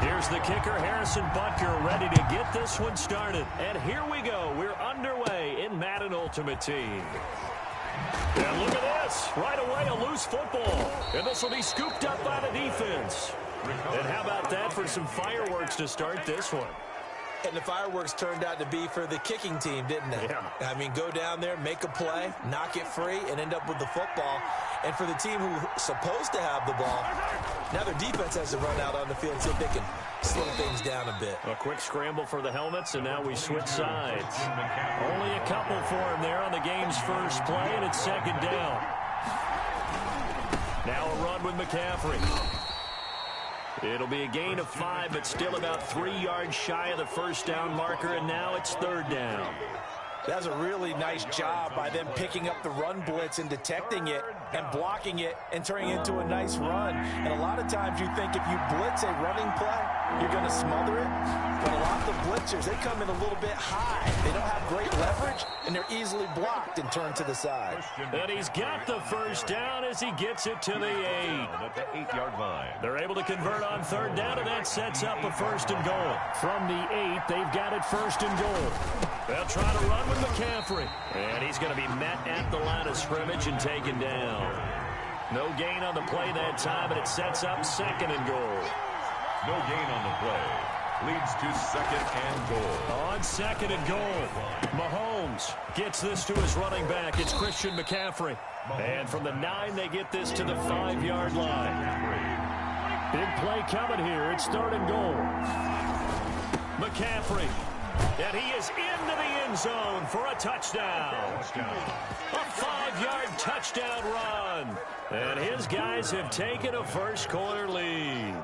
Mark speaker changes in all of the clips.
Speaker 1: Here's the kicker, Harrison Butker, ready to get this one started. And here we go. We're underway in Madden Ultimate Team. And look at this. Right away, a loose football. And this will be scooped up by the defense. And how about that for some fireworks to start this one?
Speaker 2: And the fireworks turned out to be for the kicking team, didn't they?
Speaker 1: Yeah.
Speaker 2: I mean, go down there, make a play, knock it free, and end up with the football. And for the team who's supposed to have the ball, now their defense has to run out on the field, see if they can slow things down a bit.
Speaker 1: A quick scramble for the helmets, and now we switch sides. Only a couple for him there on the game's first play, and it's second down. Now a run with McCaffrey. It'll be a gain of 5, but still about 3 yards shy of the first down marker, and now it's third down.
Speaker 2: That's a really nice job by them picking up the run blitz and detecting it and blocking it and turning it into a nice run. And a lot of times you think if you blitz a running play, you're going to smother it. But a lot of the blitzers, they come in a little bit high. They don't have great leverage, and they're easily blocked and turned to the side.
Speaker 1: And he's got the first down as he gets it to the 8.
Speaker 3: At the 8-yard line.
Speaker 1: They're able to convert on third down, and that sets up a first and goal. From the 8, they've got it first and goal. They'll try to run with McCaffrey. And he's going to be met at the line of scrimmage and taken down. No gain on the play that time, and it sets up second and goal.
Speaker 3: No gain on the play. Leads to second and goal.
Speaker 1: On second and goal, Mahomes gets this to his running back. It's Christian McCaffrey. And from the 9, they get this to the 5-yard line. Big play coming here. It's third and goal. McCaffrey. And he is into the end zone for a touchdown. A 5-yard touchdown run. And his guys have taken a first-quarter lead.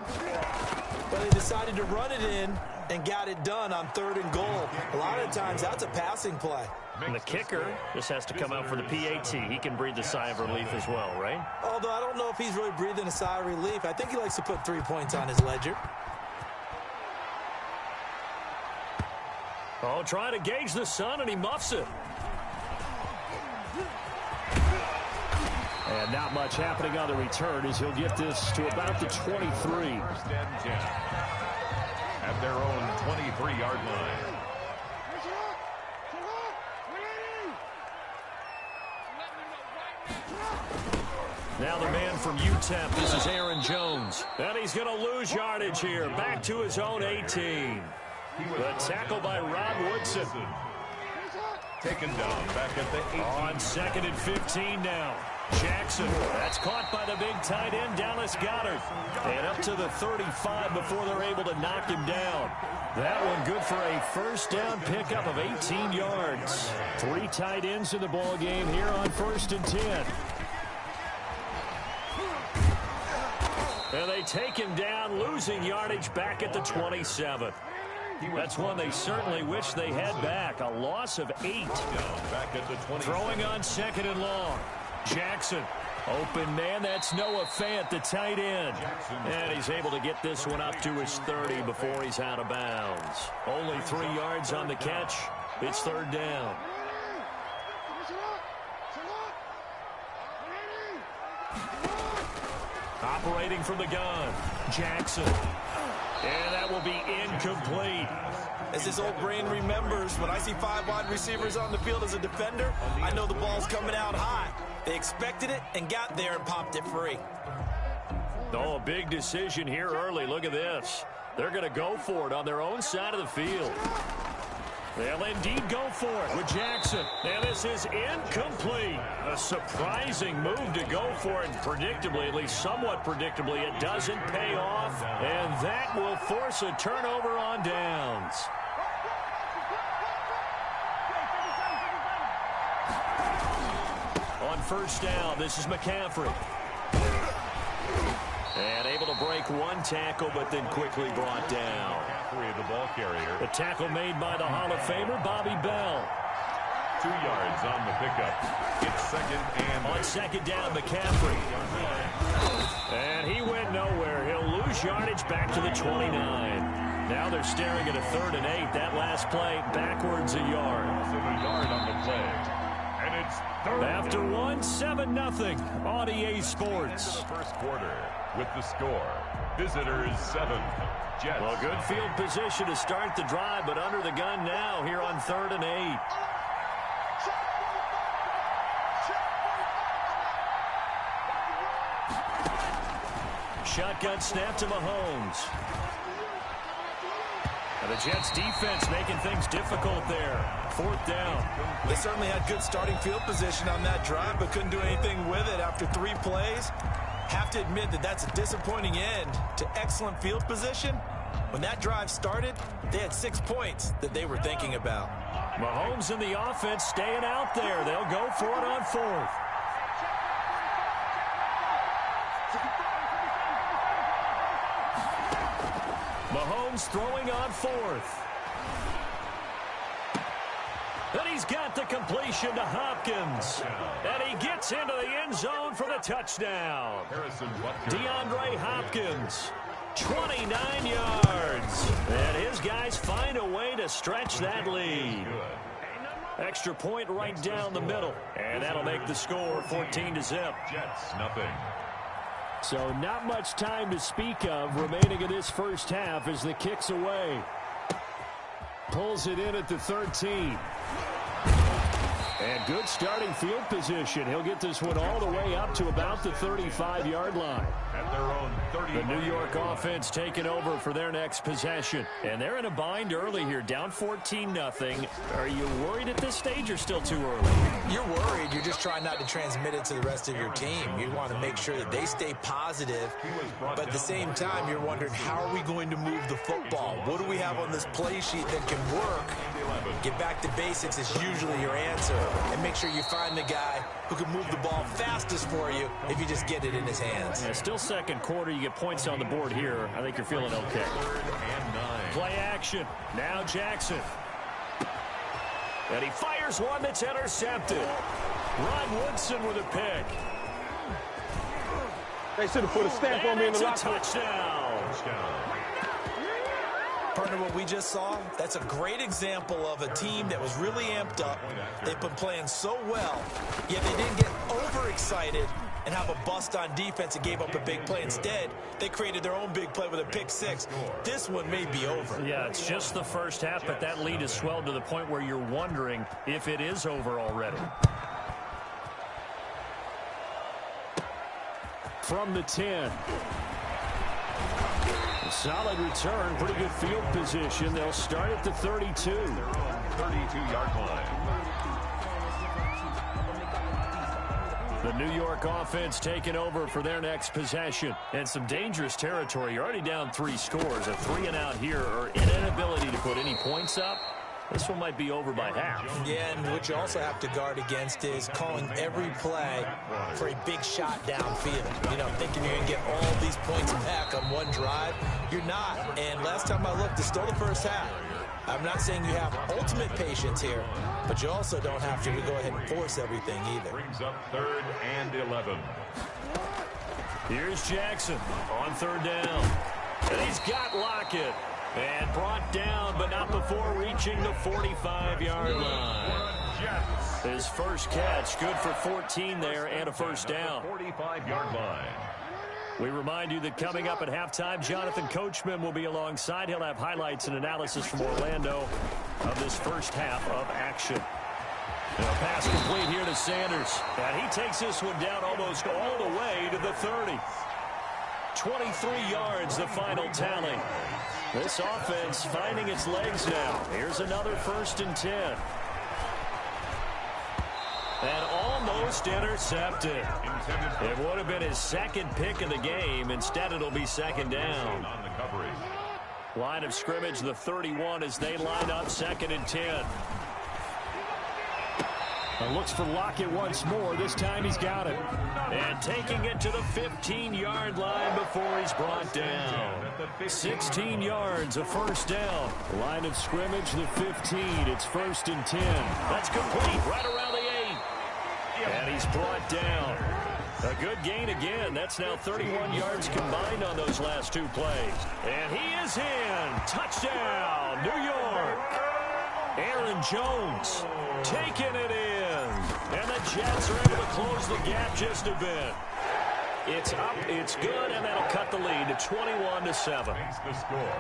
Speaker 2: But they decided to run it in and got it done on third and goal. A lot of times that's a passing play.
Speaker 1: And the kicker just has to come out for the PAT. He can breathe a sigh of relief as well, right?
Speaker 2: Although I don't know if he's really breathing a sigh of relief. I think he likes to put 3 points on his ledger.
Speaker 1: Oh, trying to gauge the sun, and he muffs it. And not much happening on the return as he'll get this to about the 23.
Speaker 3: First and 10. At their own 23-yard line.
Speaker 1: Now the man from UTEP, this is Aaron Jones. And he's going to lose yardage here, back to his own 18. The tackle by Rod Woodson.
Speaker 3: Taken down back at the 18.
Speaker 1: On second and 15 now. Jackson, that's caught by the big tight end, Dallas Goedert. And up to the 35 before they're able to knock him down. That one good for a first down pickup of 18 yards. 3 tight ends in the ball game here on first and 10. And they take him down, losing yardage back at the 27. That's one they certainly wish they had back. A loss of 8.
Speaker 3: Back at the 20.
Speaker 1: Throwing on second and long. Jackson, open man, that's Noah Fant, the tight end. And he's able to get this one up to his 30 before he's out of bounds. Only 3 yards on the catch. It's third down. Operating from the gun, Jackson. And that will be incomplete.
Speaker 2: As his old brain remembers, when I see 5 wide receivers on the field as a defender, I know the ball's coming out high. They expected it and got there and popped it free.
Speaker 1: Oh, a big decision here early. Look at this. They're going to go for it on their own side of the field. They'll indeed go for it with Jackson. And this is incomplete. A surprising move to go for it. Predictably, at least somewhat predictably, it doesn't pay off. And that will force a turnover on downs. On first down, this is McCaffrey. And able to break one tackle, but then quickly brought down.
Speaker 3: The ball carrier.
Speaker 1: The tackle made by the Hall of Famer, Bobby Bell.
Speaker 3: 2 yards on the pickup. It's second and...
Speaker 1: On second down, McCaffrey. And he went nowhere. He'll lose yardage back to the 29. Now they're staring at a third and 8. That last play, backwards a yard.
Speaker 3: Also a yard on the play. And it's third.
Speaker 1: After one, 7-0 on EA Sports.
Speaker 3: The first quarter with the score. Visitors 7. Jets.
Speaker 1: Well, good field position to start the drive, but under the gun now here on 3rd and 8. Shotgun snap to Mahomes. And the Jets defense making things difficult there. 4th down.
Speaker 2: They certainly had good starting field position on that drive, but couldn't do anything with it after 3 plays. Have to admit that that's a disappointing end to excellent field position. When that drive started, they had 6 points that they were thinking about.
Speaker 1: Mahomes and the offense staying out there. They'll go for it on 4th. Mahomes throwing on 4th. And he's got the completion to Hopkins. And he gets into the end zone for the touchdown. DeAndre Hopkins, 29 yards. And his guys find a way to stretch that lead. Extra point right down the middle. And that'll make the score 14-0.
Speaker 3: Jets, nothing.
Speaker 1: So not much time to speak of remaining in this first half as the kick's away. Pulls it in at the 13. And good starting field position. He'll get this one all the way up to about the 35-yard line.
Speaker 3: At their own 30.
Speaker 1: The New York offense taking over for their next possession. And they're in a bind early here, down 14-0. Are you worried at this stage or still too early?
Speaker 2: You're worried. You're just trying not to transmit it to the rest of your team. You want to make sure that they stay positive. But at the same time, you're wondering, how are we going to move the football? What do we have on this play sheet that can work? Get back to basics is usually your answer. And make sure you find the guy who can move the ball fastest for you if you just get it in his hands.
Speaker 1: Yeah, still second quarter. You get points on the board here. I think you're feeling okay. Play action. Now Jackson. And he fires one that's intercepted. Ron Woodson with a pick.
Speaker 4: They should have put a stamp on me in the locker room.
Speaker 1: Touchdown.
Speaker 2: Partner, what we just saw, that's a great example of a team that was really amped up. They've been playing so well, yet they didn't get overexcited and have a bust on defense and gave up a big play. Instead, they created their own big play with a pick 6. This one may be over.
Speaker 1: Yeah, it's just the first half, but that lead has swelled to the point where you're wondering if it is over already. From the 10. Solid return, pretty good field position. They'll start at the 32.
Speaker 3: 32-yard line.
Speaker 1: The New York offense taking over for their next possession. And some dangerous territory. You're already down 3 scores. A 3-and-out here, or an inability to put any points up. This one might be over by half.
Speaker 2: Yeah, and what you also have to guard against is calling every play for a big shot downfield. You know, thinking you're going to get all these points back on one drive. You're not. And last time I looked, it's still the first half. I'm not saying you have ultimate patience here, but you also don't have to go ahead and force everything either.
Speaker 3: Brings up 3rd and 11.
Speaker 1: Here's Jackson on 3rd down. And he's got Lockett. And brought down, but not before reaching the 45-yard line. His first catch, good for 14 there and a first down.
Speaker 3: 45-yard line.
Speaker 1: We remind you that coming up at halftime, Jonathan Coachman will be alongside. He'll have highlights and analysis from Orlando of this first half of action. And a pass complete here to Sanders. And he takes this one down almost all the way to the 30. 23 yards, the final tally. This offense finding its legs now. Here's another 1st and 10. And almost intercepted. It would have been his second pick of the game. Instead, it'll be 2nd down. Line of scrimmage, the 31 as they line up 2nd and 10. And looks for Lockett once more. This time he's got it. And taking it to the 15-yard line before he's brought down. 16 yards, a first down. Line of scrimmage, the 15. It's 1st and 10. That's complete right around the 8. And he's brought down. A good gain again. That's now 31 yards combined on those last 2 plays. And he is in. Touchdown, New York. Aaron Jones taking it in. And the Jets are able to close the gap just a bit. It's up, it's good, and that'll cut the lead to 21-7.
Speaker 3: The score.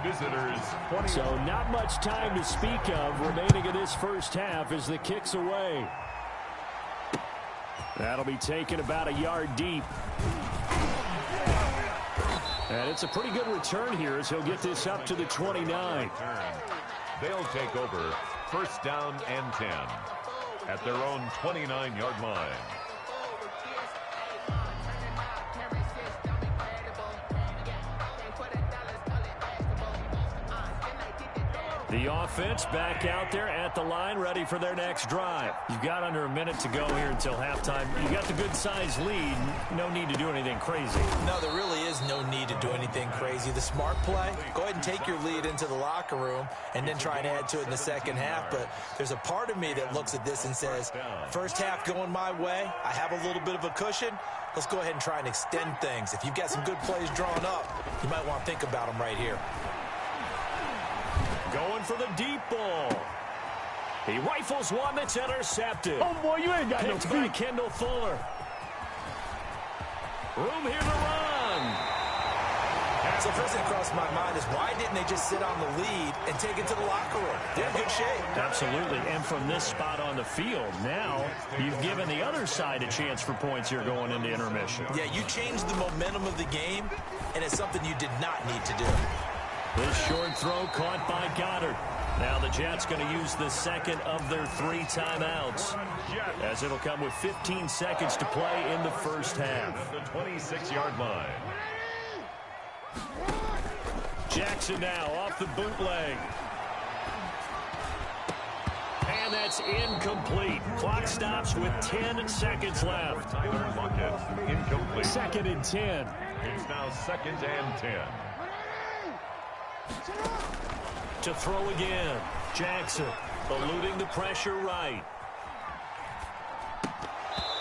Speaker 3: Visitors 20.
Speaker 1: So not much time to speak of remaining in this first half as the kick's away. That'll be taken about a yard deep. And it's a pretty good return here as he'll get this up to the 29.
Speaker 3: They'll take over first down and 10 at their own 29-yard line.
Speaker 1: The offense back out there at the line, ready for their next drive. You've got under a minute to go here until halftime. You got the good-sized lead. No need to do anything crazy.
Speaker 2: No, there really is no need to do anything crazy. The smart play, go ahead and take your lead into the locker room and then try and add to it in the second half. But there's a part of me that looks at this and says, first half going my way, I have a little bit of a cushion. Let's go ahead and try and extend things. If you've got some good plays drawn up, you might want to think about them right here.
Speaker 1: Going for the deep ball. He rifles one that's intercepted.
Speaker 4: Oh, boy, you ain't got no
Speaker 1: Picked by
Speaker 4: feet.
Speaker 1: Kendall Fuller. Room here to run.
Speaker 2: So first thing across my mind is why didn't they just sit on the lead and take it to the locker room? They're in good shape.
Speaker 1: Absolutely. And from this spot on the field, now you've given the other side a chance for points here going into intermission.
Speaker 2: Yeah, you changed the momentum of the game, and it's something you did not need to do.
Speaker 1: This short throw caught by Goddard. Now the Jets going to use the second of their 3 timeouts, as it'll come with 15 seconds to play in the first half.
Speaker 3: The 26-yard line.
Speaker 1: Jackson now off the bootleg. And that's incomplete. Clock stops with 10 seconds left.
Speaker 3: Tyler Lockett, incomplete.
Speaker 1: 2nd and 10.
Speaker 3: It's now 2nd and 10.
Speaker 1: To throw again. Jackson eluding the pressure right.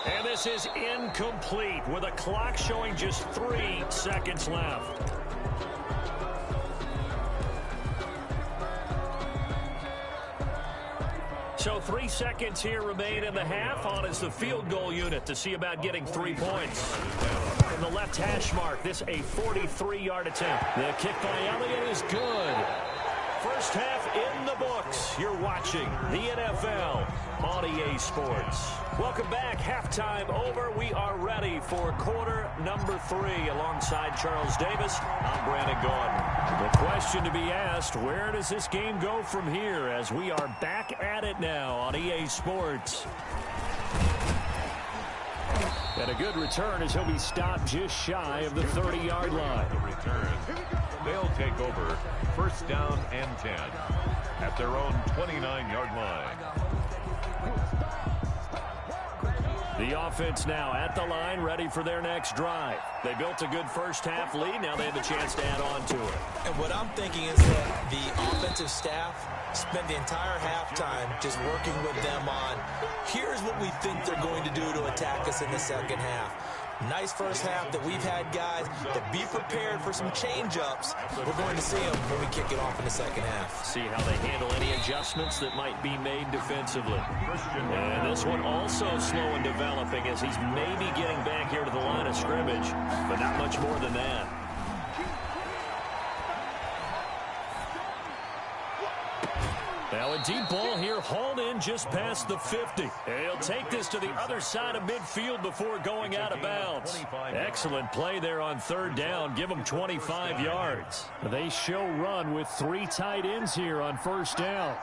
Speaker 1: And this is incomplete with a clock showing just 3 seconds left. So 3 seconds here remain in the half. On is the field goal unit to see about getting 3 points. From the left hash mark, this a 43-yard attempt. The kick by Elliott is good. First half in the books. You're watching the NFL on EA Sports. Welcome back. Halftime over. We are ready for quarter number 3. Alongside Charles Davis, I'm Brandon Gordon. The question to be asked, where does this game go from here as we are back at it now on EA Sports? And a good return as he'll be stopped just shy of the 30-yard line.
Speaker 3: The return. They'll take over first down and 10 at their own 29-yard line.
Speaker 1: The offense now at the line, ready for their next drive. They built a good first half lead. Now they have a chance to add on to it.
Speaker 2: And what I'm thinking is that the offensive staff spent the entire halftime just working with them on, here's what we think they're going to do to attack us in the second half. Nice first half that we've had, guys, but be prepared for some change-ups. We're going to see them when we kick it off in the second half.
Speaker 1: See how they handle any adjustments that might be made defensively. And this one also slow in developing as he's maybe getting back here to the line of scrimmage, but not much more than that. Now a deep ball here, hauled in just past the 50. And he'll take this to the other side of midfield before going out of bounds. Excellent play there on third down. Give them 25 yards. They show run with 3 tight ends here on first down.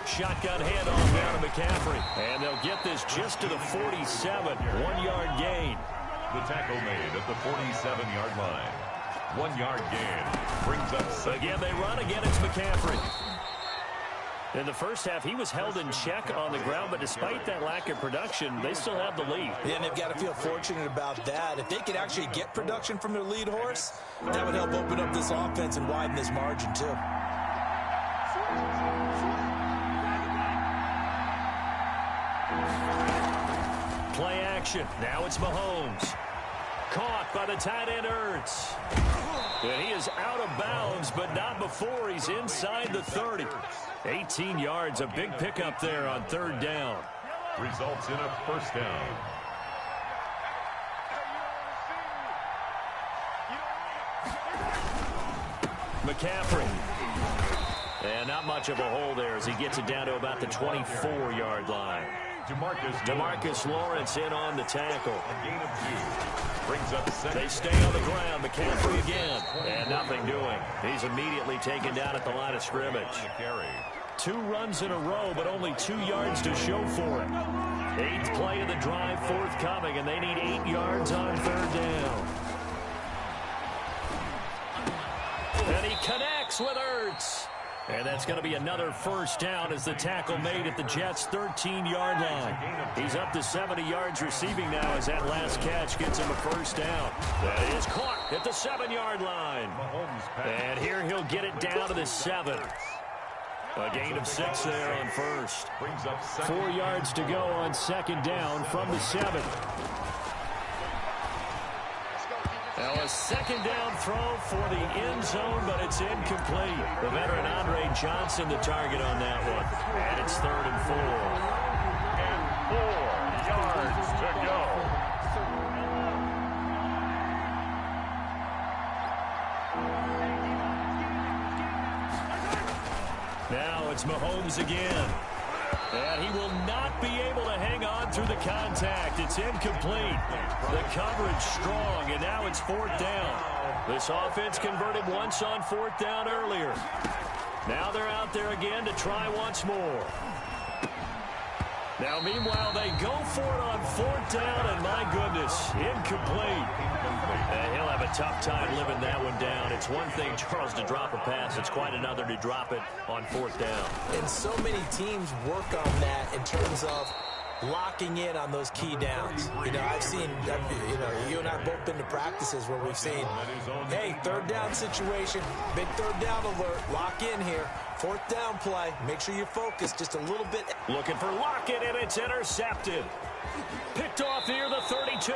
Speaker 1: Shotgun handoff down to McCaffrey. And they'll get this just to the 47. 1-yard gain.
Speaker 3: The tackle made at the 47-yard line. 1-yard gain brings up second.
Speaker 1: Again, they run. Again, it's McCaffrey. In the first half, he was held in check on the ground, but despite that lack of production, they still have the lead.
Speaker 2: Yeah, and they've got to feel fortunate about that. If they could actually get production from their lead horse, that would help open up this offense and widen this margin, too.
Speaker 1: Play action. Now it's Mahomes. Caught by the tight end Ertz. And he is out of bounds, but not before he's inside the 30. 18 yards, a big pickup there on third down.
Speaker 3: Results in a first down.
Speaker 1: McCaffrey. And not much of a hole there as he gets it down to about the 24-yard line. DeMarcus Lawrence in on the tackle.
Speaker 3: A gain of 2. Brings up second.
Speaker 1: They stay on the ground. McCaffrey again. And nothing doing. He's immediately taken down at the line of scrimmage. 2 runs in a row, but only 2 yards to show for it. 8th play of the drive forthcoming, and they need 8 yards on 3rd down. And he connects with Ertz. And that's going to be another 1st down as the tackle made at the Jets' 13-yard line. He's up to 70 yards receiving now as that last catch gets him a 1st down. That is caught at the 7-yard line. And here he'll get it down to the 7. A gain of 6 there on 1st. 4 yards to go on 2nd down from the 7. Now a 2nd down throw for the end zone, but it's incomplete. The veteran Andre Johnson the target on that one. And it's 3rd and 4.
Speaker 3: And 4 yards to go.
Speaker 1: Now it's Mahomes again. And he will not be able to hang on through the contact. It's incomplete. The coverage strong, and now it's 4th down. This offense converted once on 4th down earlier. Now they're out there again to try once more. Now, meanwhile, they go for it on 4th down, and my goodness, incomplete. And he'll have a tough time living that one down. It's one thing, Charles, to drop a pass. It's quite another to drop it on 4th down.
Speaker 2: And so many teams work on that in terms of locking in on those key downs. You know, I've seen, you and I have both been to practices where we've seen, hey, 3rd down situation, big 3rd down alert, lock in here. 4th down play, make sure you focus just a little bit.
Speaker 1: Looking for Lockett, and it's intercepted. Picked off near the 32.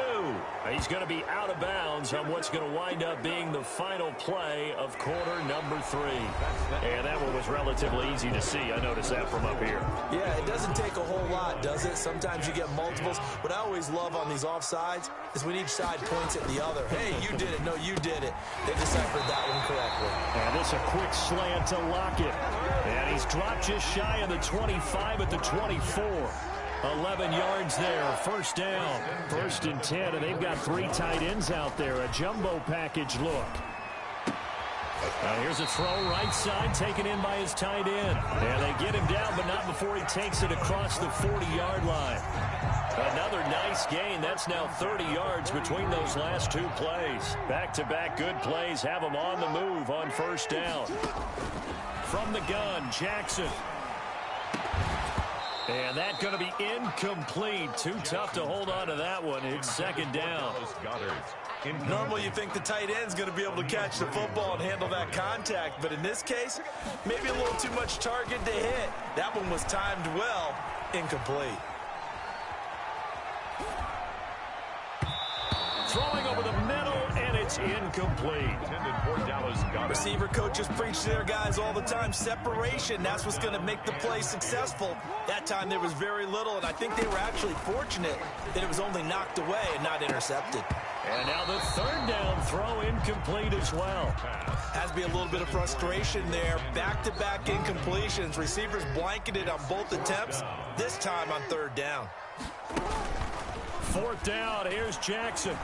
Speaker 1: He's going to be out of bounds on what's going to wind up being the final play of quarter number 3. And that one was relatively easy to see. I noticed that from up here.
Speaker 2: Yeah, it doesn't take a whole lot, does it? Sometimes you get multiples. What I always love on these offsides is when each side points at the other. Hey, you did it. No, you did it. They deciphered that one correctly.
Speaker 1: And this a quick slant to Lockett. And he's dropped just shy of the 25 at the 24. 11 yards there, 1st down, 1st and 10, and they've got 3 tight ends out there, a jumbo package look. Now here's a throw right side taken in by his tight end. And they get him down, but not before he takes it across the 40-yard line. Another nice gain. That's now 30 yards between those last 2 plays. Back-to-back good plays have him on the move on 1st down. From the gun, Jackson. And that's going to be incomplete. Too tough to hold on to that one. It's 2nd down.
Speaker 2: Normally you think the tight end's going to be able to catch the football and handle that contact, but in this case, maybe a little too much target to hit. That one was timed well, incomplete.
Speaker 1: Throwing over the middle, and it's incomplete.
Speaker 2: Receiver coaches preach to their guys all the time. Separation, that's what's going to make the play successful. That time there was very little, and I think they were actually fortunate that it was only knocked away and not intercepted.
Speaker 1: And now the 3rd down throw incomplete as well.
Speaker 2: Has to be a little bit of frustration there. Back-to-back incompletions. Receivers blanketed on both attempts, this time on 3rd down.
Speaker 1: 4th down, here's Jackson.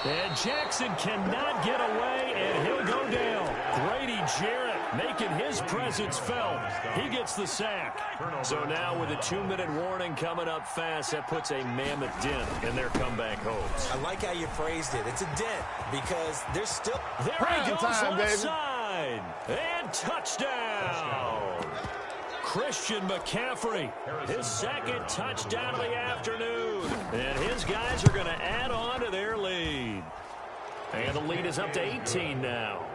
Speaker 1: And Jackson cannot get away, and he'll go down. Grady Jarrett making his presence felt. He gets the sack. So now with a 2-minute warning coming up fast, that puts a mammoth dent in their comeback hopes.
Speaker 2: I like how you phrased it. It's a dent because there's still...
Speaker 1: There he goes onside. And touchdown. Christian McCaffrey, his 2nd touchdown of the afternoon. And his guys are going to add on to their lead. And the lead is up to 18 now.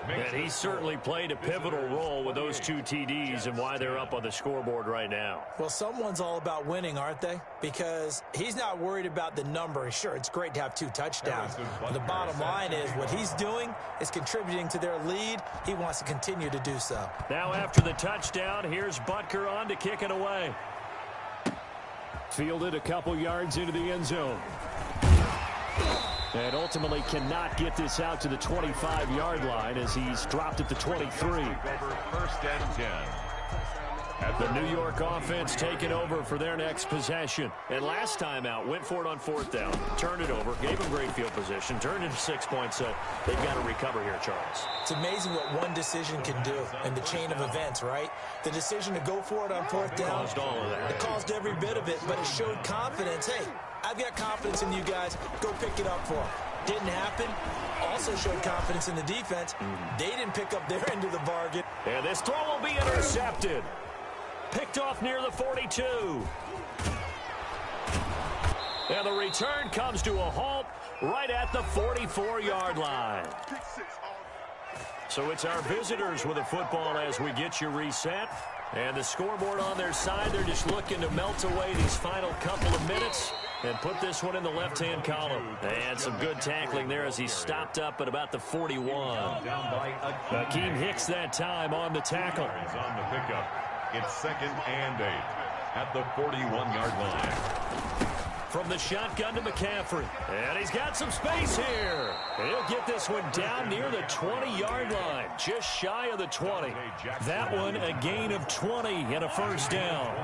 Speaker 1: And he certainly played a pivotal role with those 2 TDs and why they're up on the scoreboard right now.
Speaker 2: Well, someone's all about winning, aren't they? Because he's not worried about the number. Sure, it's great to have 2 touchdowns. But the bottom line is what he's doing is contributing to their lead. He wants to continue to do so.
Speaker 1: Now after the touchdown, here's Butker on to kick it away. Fielded a couple yards into the end zone. And ultimately cannot get this out to the 25-yard line as he's dropped at the 23.
Speaker 3: First and 10.
Speaker 1: The New York offense taking over for their next possession. And last time out, went for it on 4th down, turned it over, gave them great field position, turned into 6 points, so they've got to recover here, Charles.
Speaker 2: It's amazing what one decision can do in the chain of events, right? The decision to go for it on 4th down.
Speaker 1: Caused all of that.
Speaker 2: It caused every bit of it, but it showed confidence. Hey, I've got confidence in you guys. Go pick it up for them. Didn't happen. Also showed confidence in the defense. They didn't pick up their end of the bargain.
Speaker 1: And this throw will be intercepted. Picked off near the 42. And the return comes to a halt right at the 44-yard line. So it's our visitors with a football as we get you reset. And the scoreboard on their side, they're just looking to melt away these final couple of minutes and put this one in the left-hand column. And some good tackling there as he stopped up at about the 41. Akeem Hicks that time on the tackle.
Speaker 3: Is on the pickup. It's 2nd and 8 at the 41-yard line.
Speaker 1: From the shotgun to McCaffrey. And he's got some space here. He'll get this one down near the 20-yard line. Just shy of the 20. That one a gain of 20 and a first down.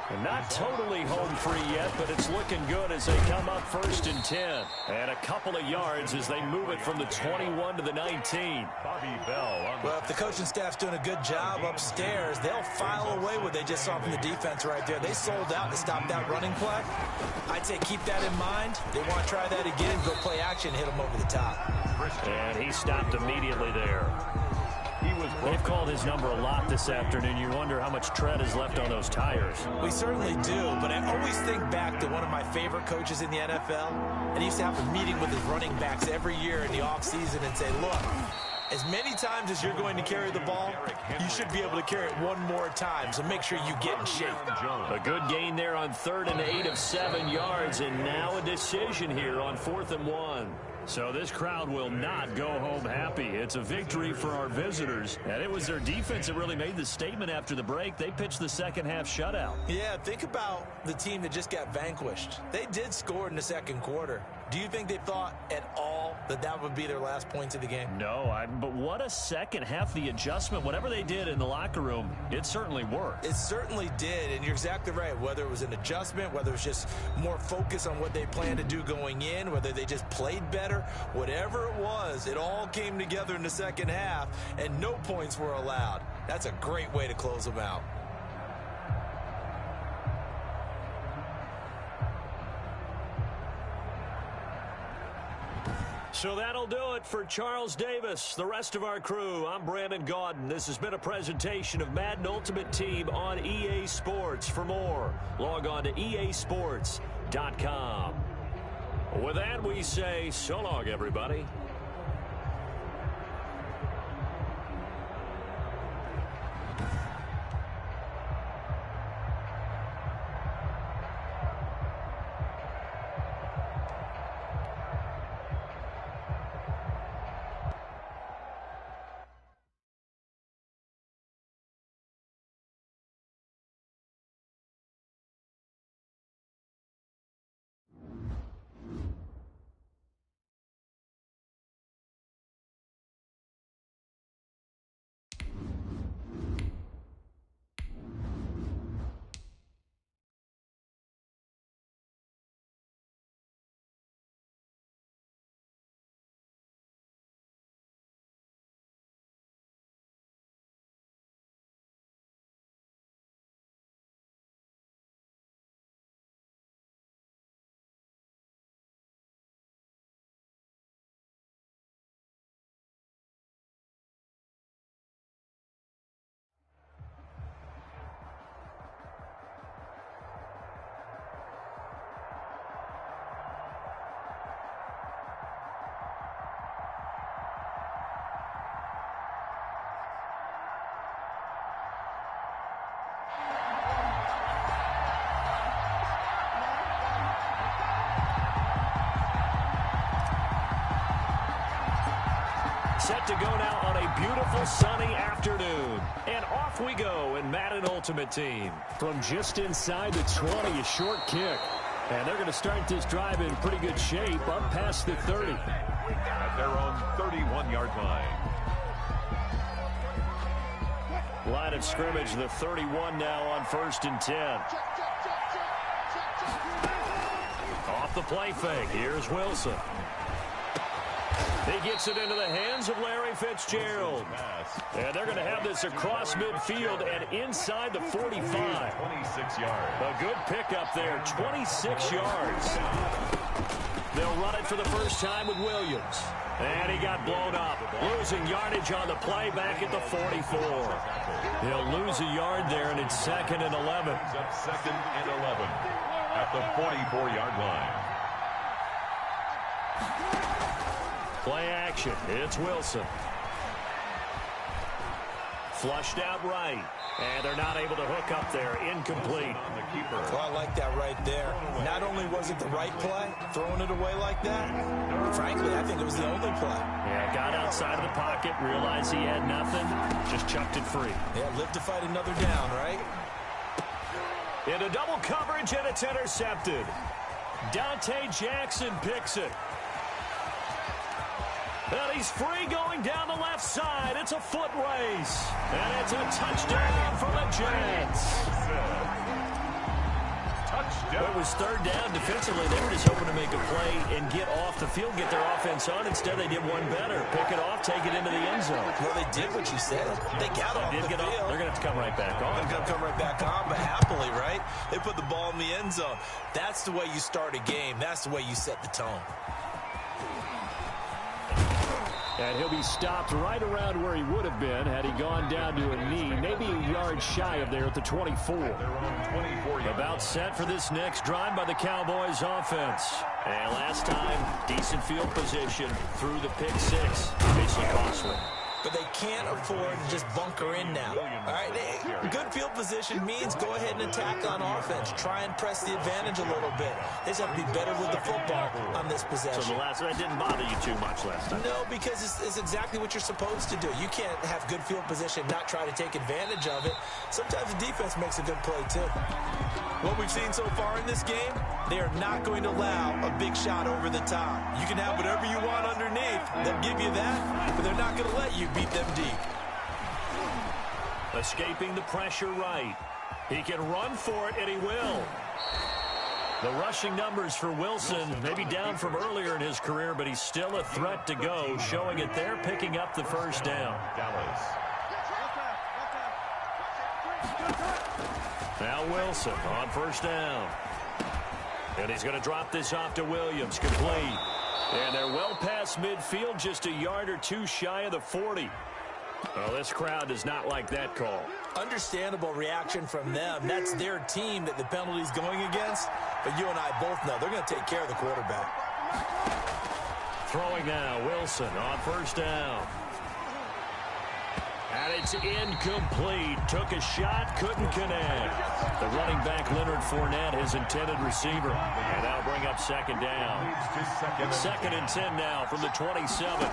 Speaker 1: And not totally home free yet, but it's looking good as they come up 1st and 10. And a couple of yards as they move it from the 21 to the 19.
Speaker 3: Bobby Bell.
Speaker 2: Well, if the coaching staff's doing a good job upstairs, they'll file away what they just saw from the defense right there. They sold out to stop that running play. I'd say keep that in mind. They want to try that again, go play action, hit them over the top.
Speaker 1: And he stopped immediately there. They've called his number a lot this afternoon. You wonder how much tread is left on those tires.
Speaker 2: We certainly do, but I always think back to one of my favorite coaches in the NFL, and he used to have a meeting with his running backs every year in the offseason and say, look, as many times as you're going to carry the ball, you should be able to carry it one more time, so make sure you get in shape.
Speaker 1: A good gain there on 3rd and 8 of 7 yards, and now a decision here on 4th and 1. So this crowd will not go home happy. It's a victory for our visitors. And it was their defense that really made the statement after the break. They pitched the second half shutout.
Speaker 2: Yeah, think about the team that just got vanquished. They did score in the 2nd quarter. Do you think they thought at all that that would be their last points of the game?
Speaker 1: No, but what a second half. The adjustment, whatever they did in the locker room, it certainly worked.
Speaker 2: It certainly did, and you're exactly right. Whether it was an adjustment, whether it was just more focus on what they planned to do going in, whether they just played better, whatever it was, it all came together in the second half, and no points were allowed. That's a great way to close them out.
Speaker 1: So that'll do it for Charles Davis, the rest of our crew. I'm Brandon Gaudin. This has been a presentation of Madden Ultimate Team on EA Sports. For more, log on to easports.com. With that, we say so long, everybody. Set to go now on a beautiful sunny afternoon. And off we go in Madden Ultimate Team. From just inside the 20, a short kick. And they're going to start this drive in pretty good shape, up past the 30.
Speaker 3: At their own 31-yard line.
Speaker 1: Line of scrimmage, the 31 now on 1st and 10. Off the play fake. Here's Wilson. He gets it into the hands of Larry Fitzgerald. And they're going to have this across midfield and inside the 45.
Speaker 3: 26 yards.
Speaker 1: A good pickup there, 26 yards. They'll run it for the first time with Williams. And he got blown up, losing yardage on the play back at the 44. He'll lose a yard there, and it's 2nd and 11.
Speaker 3: Up 2nd and 11 at the 44-yard line.
Speaker 1: Play action. It's Wilson. Flushed out right. And they're not able to hook up there. Incomplete.
Speaker 3: On the keeper.
Speaker 2: Well, I like that right there. Not only was it the right play, throwing it away like that, frankly, I think it was the only play.
Speaker 1: Yeah, got outside of the pocket, realized he had nothing, just chucked it free.
Speaker 2: Yeah, live to fight another down, right?
Speaker 1: Into double coverage, and it's intercepted. Dante Jackson picks it. And he's free going down the left side. It's a foot race. And it's a touchdown for the Jets.
Speaker 3: Touchdown.
Speaker 1: It was 3rd down. Defensively, they were just hoping to make a play and get off the field, get their offense on. Instead, they did one better. Pick it off, take it into the end zone.
Speaker 2: Well, they did what you said. They got off the field.
Speaker 1: They're going to have to come right back on.
Speaker 2: They're going to come right back on, but happily, right? They put the ball in the end zone. That's the way you start a game. That's the way you set the tone.
Speaker 1: And he'll be stopped right around where he would have been had he gone down to a knee, maybe a yard shy of there at the 24. About set for this next drive by the Cowboys offense. And last time, decent field position through the pick six. Basically costly.
Speaker 2: But they can't afford to just bunker in now. All right, good field position means go ahead and attack on offense. Try and press the advantage a little bit. They just have to be better with the football on this possession.
Speaker 1: So the last one didn't bother you too much last time?
Speaker 2: No, because it's exactly what you're supposed to do. You can't have good field position, not try to take advantage of it. Sometimes the defense makes a good play, too. What we've seen so far in this game, they are not going to allow a big shot over the top. You can have whatever you want underneath. They'll give you that, but they're not going to let you beat them deep.
Speaker 1: Escaping the pressure right. He can run for it, and he will. The rushing numbers for Wilson may be down from earlier in his career, but he's still a threat to go, showing it there, picking up the first down.
Speaker 3: Dallas.
Speaker 1: Now Wilson on first down. And he's going to drop this off to Williams, complete. And they're well past midfield, just a yard or two shy of the 40. Well, this crowd does not like that call.
Speaker 2: Understandable reaction from them. That's their team that the penalty's going against. But you and I both know they're going to take care of the quarterback.
Speaker 1: Throwing now, Wilson on first down. And it's incomplete. Took a shot, couldn't connect. The running back, Leonard Fournette, his intended receiver. And that'll bring up second down. 2nd and 10 now from the 27.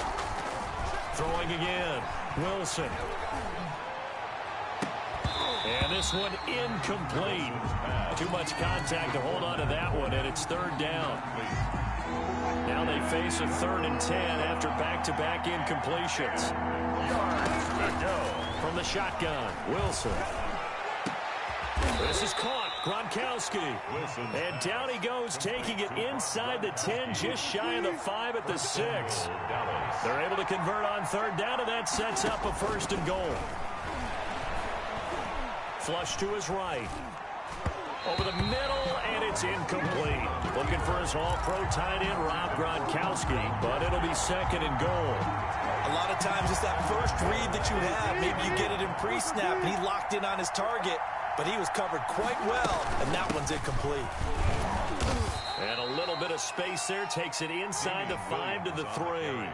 Speaker 1: Throwing again, Wilson. And this one incomplete. Too much contact to hold on to that one, and it's 3rd down. Now they face a 3rd and 10 after back-to-back incompletions. From the shotgun, Wilson. This is caught. Gronkowski. And down he goes, taking it inside the 10, just shy of the 5 at the 6. They're able to convert on 3rd down, and that sets up a 1st and goal. Flush to his right. Over the middle, and it's incomplete. Looking for his all-pro tight end, Rob Gronkowski, but it'll be 2nd and goal.
Speaker 2: A lot of times it's that first read that you have. Maybe you get it in pre-snap, and he locked in on his target, but he was covered quite well, and that one's incomplete.
Speaker 1: And a little bit of space there, takes it inside the 5 to the 3.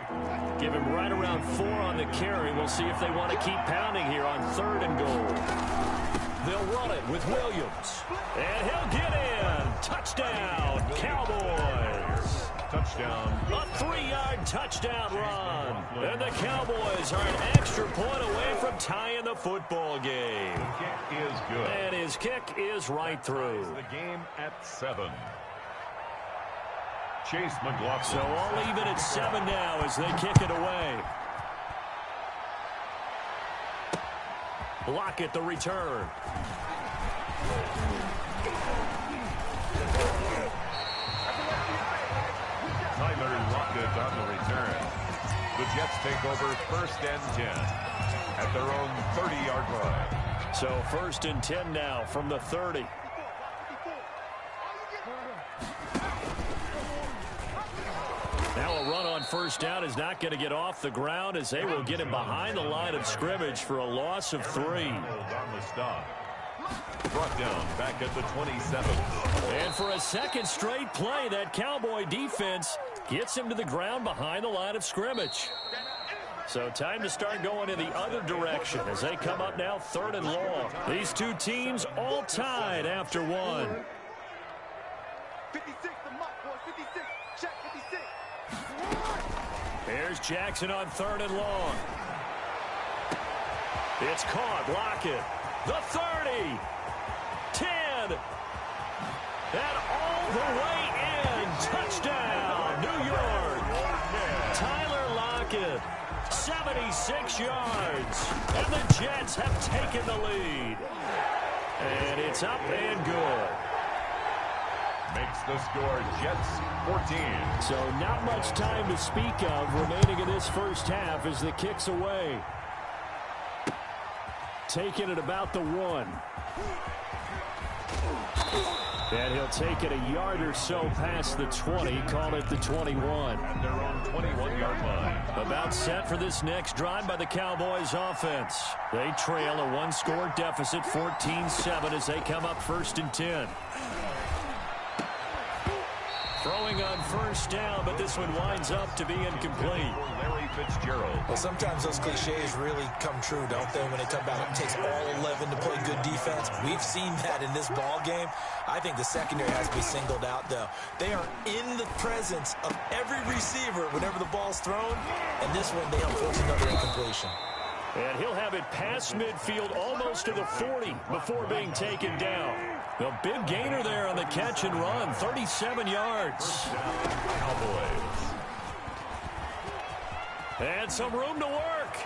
Speaker 1: Give him right around 4 on the carry. We'll see if they want to keep pounding here on 3rd and goal. They'll run it with Williams. And he'll get in. Touchdown, Cowboys.
Speaker 3: Touchdown.
Speaker 1: A 3-yard touchdown run. And the Cowboys are an extra point away from tying the football game.
Speaker 3: The kick is good.
Speaker 1: And his kick is right through.
Speaker 3: The game at 7. Chase McLaughlin.
Speaker 1: So all even at 7 now as they kick it away. Lockett the return.
Speaker 3: Tyler Lockett on the return. The Jets take over 1st and 10 at their own 30-yard line.
Speaker 1: So 1st and 10 now from the 30. Now a run on 1st down is not going to get off the ground as they will get him behind the line of scrimmage for a loss of 3.
Speaker 3: On the stop. Brought down back at the 27.
Speaker 1: And for a second straight play, that Cowboy defense gets him to the ground behind the line of scrimmage. So time to start going in the other direction as they come up now 3rd and long. These two teams all tied after 1.
Speaker 5: 56, the MUT, boy, 56. Check 56.
Speaker 1: Here's Jackson on 3rd and long. It's caught. Lockett. The 30. 10. And all the way in. Touchdown, New York. Tyler Lockett. 76 yards. And the Jets have taken the lead. And it's up and good.
Speaker 3: Makes the score Jets 14.
Speaker 1: So not much time to speak of remaining in this first half as the kick's away. Taking it about the 1. And he'll take it a yard or so past the 20, call it the 21.
Speaker 3: At their own 21-yard line.
Speaker 1: About set for this next drive by the Cowboys offense. They trail a 1-score deficit, 14-7 as they come up 1st and 10. Throwing on 1st down, but this one winds up to be incomplete.
Speaker 3: Larry Fitzgerald.
Speaker 2: Well, sometimes those cliches really come true, don't they, when they come back? It takes all 11 to play good defense. We've seen that in this ball game. I think the secondary has to be singled out, though. They are in the presence of every receiver whenever the ball's thrown, and this one they unforce another incompletion.
Speaker 1: And he'll have it past midfield almost to the 40 before being taken down. The big gainer there on the catch and run, 37 yards.
Speaker 3: Cowboys.
Speaker 1: And some room to work.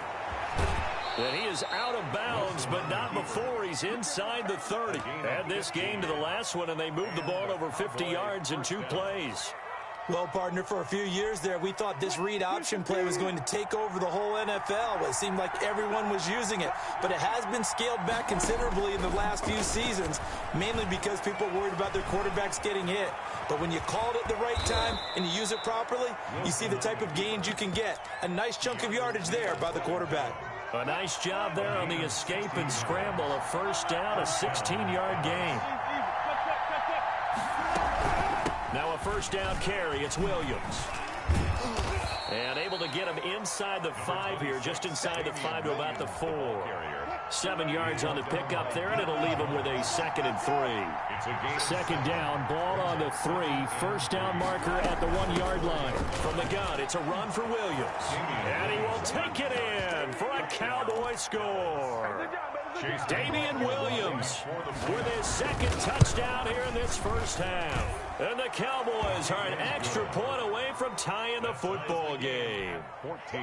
Speaker 1: And he is out of bounds, but not before he's inside the 30. Add this game to the last one, and they moved the ball over 50 yards in 2 plays.
Speaker 2: Well, partner, for a few years there, we thought this read option play was going to take over the whole NFL. It seemed like everyone was using it, but it has been scaled back considerably in the last few seasons, mainly because people are worried about their quarterbacks getting hit. But when you call it at the right time and you use it properly, you see the type of gains you can get. A nice chunk of yardage there by the quarterback.
Speaker 1: A nice job there on the escape and scramble. A 1st down, a 16-yard gain. Now a 1st down carry. It's Williams. And able to get him inside the 5 here, just inside the 5 to about the 4. 7 yards on the pickup there, and it'll leave him with a 2nd and 3. 2nd down, ball on the 3. 1st down marker at the 1-yard line. From the gun, it's a run for Williams. And he will take it in for a Cowboy score. Damian Williams with his 2nd touchdown here in this first half. And the Cowboys are an extra point away from tying the football game.
Speaker 3: 14.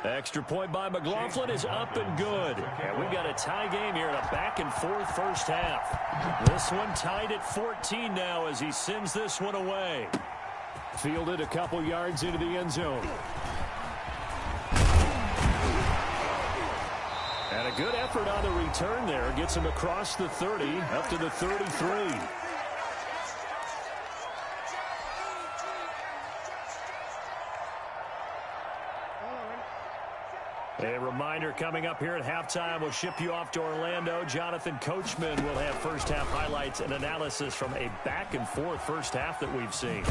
Speaker 1: Extra point by McLaughlin is up and good. And we've got a tie game here in a back-and-forth first half. This one tied at 14 now as he sends this one away. Fielded a couple yards into the end zone. And a good effort on the return there. Gets him across the 30 up to the 33. A reminder coming up here at halftime, we'll ship you off to Orlando. Jonathan Coachman will have first half highlights and analysis from a back-and-forth first half that we've seen.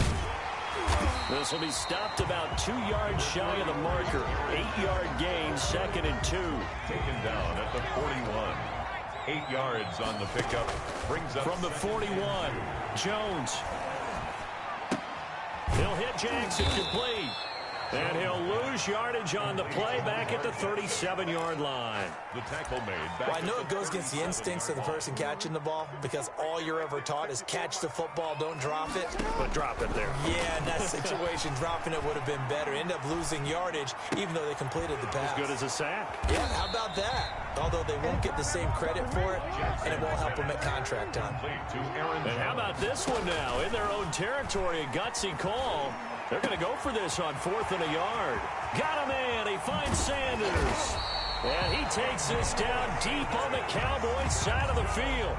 Speaker 1: This will be stopped about 2 yards shy of the marker. 8-yard gain, 2nd and 2.
Speaker 3: Taken down at the 41. 8 yards on the pickup. Brings up
Speaker 1: from the 41. Jones. He'll hit Jackson complete. And he'll lose yardage on the play back at the 37-yard line.
Speaker 3: The tackle made.
Speaker 2: Well, I know it goes against the instincts of the person catching the ball because all you're ever taught is catch the football, don't drop it.
Speaker 1: But drop it there.
Speaker 2: Yeah, in that situation, dropping it would have been better. End up losing yardage, even though they completed the pass.
Speaker 1: As good as a sack.
Speaker 2: Yeah, how about that? Although they won't get the same credit for it, and it won't help them at contract time.
Speaker 1: And how about this one now? In their own territory, a gutsy call. They're going to go for this on 4th and a yard. Got a man. He finds Sanders. And he takes this down deep on the Cowboys' side of the field.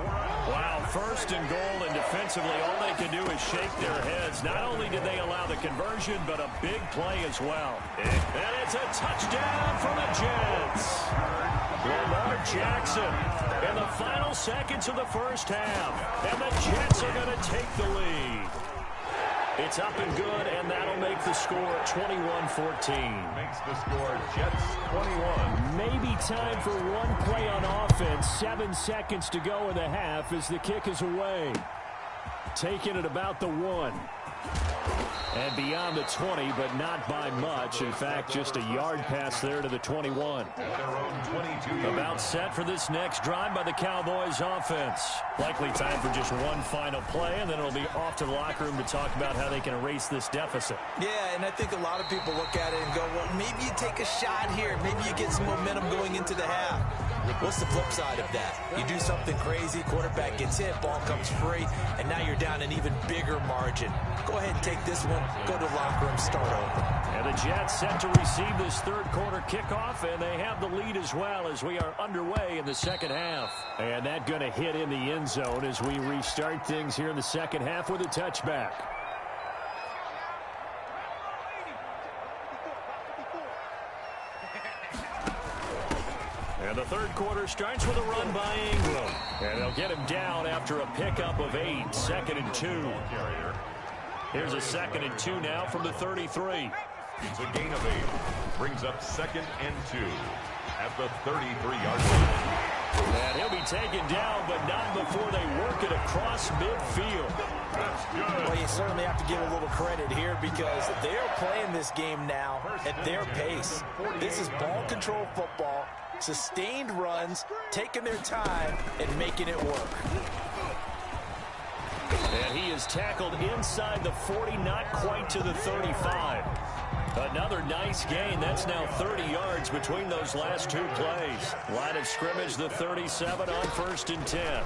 Speaker 1: Wow, 1st and goal, and defensively all they can do is shake their heads. Not only did they allow the conversion, but a big play as well. And it's a touchdown for the Jets. Lamar Jackson in the final seconds of the first half. And the Jets are going to take the lead. It's up and good, and that'll make the score 21-14.
Speaker 3: Makes the score Jets 21.
Speaker 1: Maybe time for one play on offense. 7 seconds to go in the half as the kick is away. Taking it about the 1. And beyond the 20, but not by much. In fact, just a yard pass there to the 21. About set for this next drive by the Cowboys offense. Likely time for just one final play, and then it'll be off to the locker room to talk about how they can erase this deficit.
Speaker 2: Yeah, and I think a lot of people look at it and go, well, maybe you take a shot here. Maybe you get some momentum going into the half. What's the flip side of that? You do something crazy, quarterback gets hit, ball comes free, and now you're down an even bigger margin. Go ahead and take this one, go to the locker room, start over.
Speaker 1: And the Jets set to receive this third quarter kickoff, and they have the lead as well as we are underway in the second half. And that going to hit in the end zone as we restart things here in the second half with a touchback. And the third quarter starts with a run by Ingram. And they'll get him down after a pickup of 8. 2nd and 2. Here's a 2nd and 2 now from the 33.
Speaker 3: It's a gain of 8. Brings up 2nd and 2 at the 33-yard line.
Speaker 1: And he'll be taken down, but not before they work it across midfield.
Speaker 3: That's good.
Speaker 2: Well, you certainly have to give a little credit here because they're playing this game now at their pace. This is ball control football, sustained runs, taking their time, and making it work.
Speaker 1: And he is tackled inside the 40, not quite to the 35. Another nice gain. That's now 30 yards between those last 2 plays. Line of scrimmage, the 37 on 1st and 10.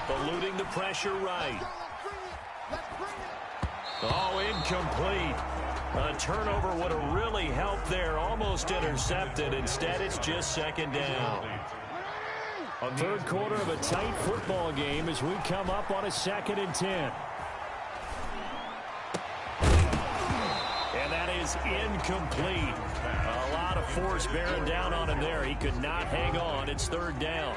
Speaker 1: Eluding the pressure right. Oh, incomplete. A turnover would have really helped there. Almost intercepted. Instead, it's just 2nd down. A third quarter of a tight football game as we come up on a 2nd and 10. And that is incomplete. A lot of force bearing down on him there. He could not hang on. It's 3rd down.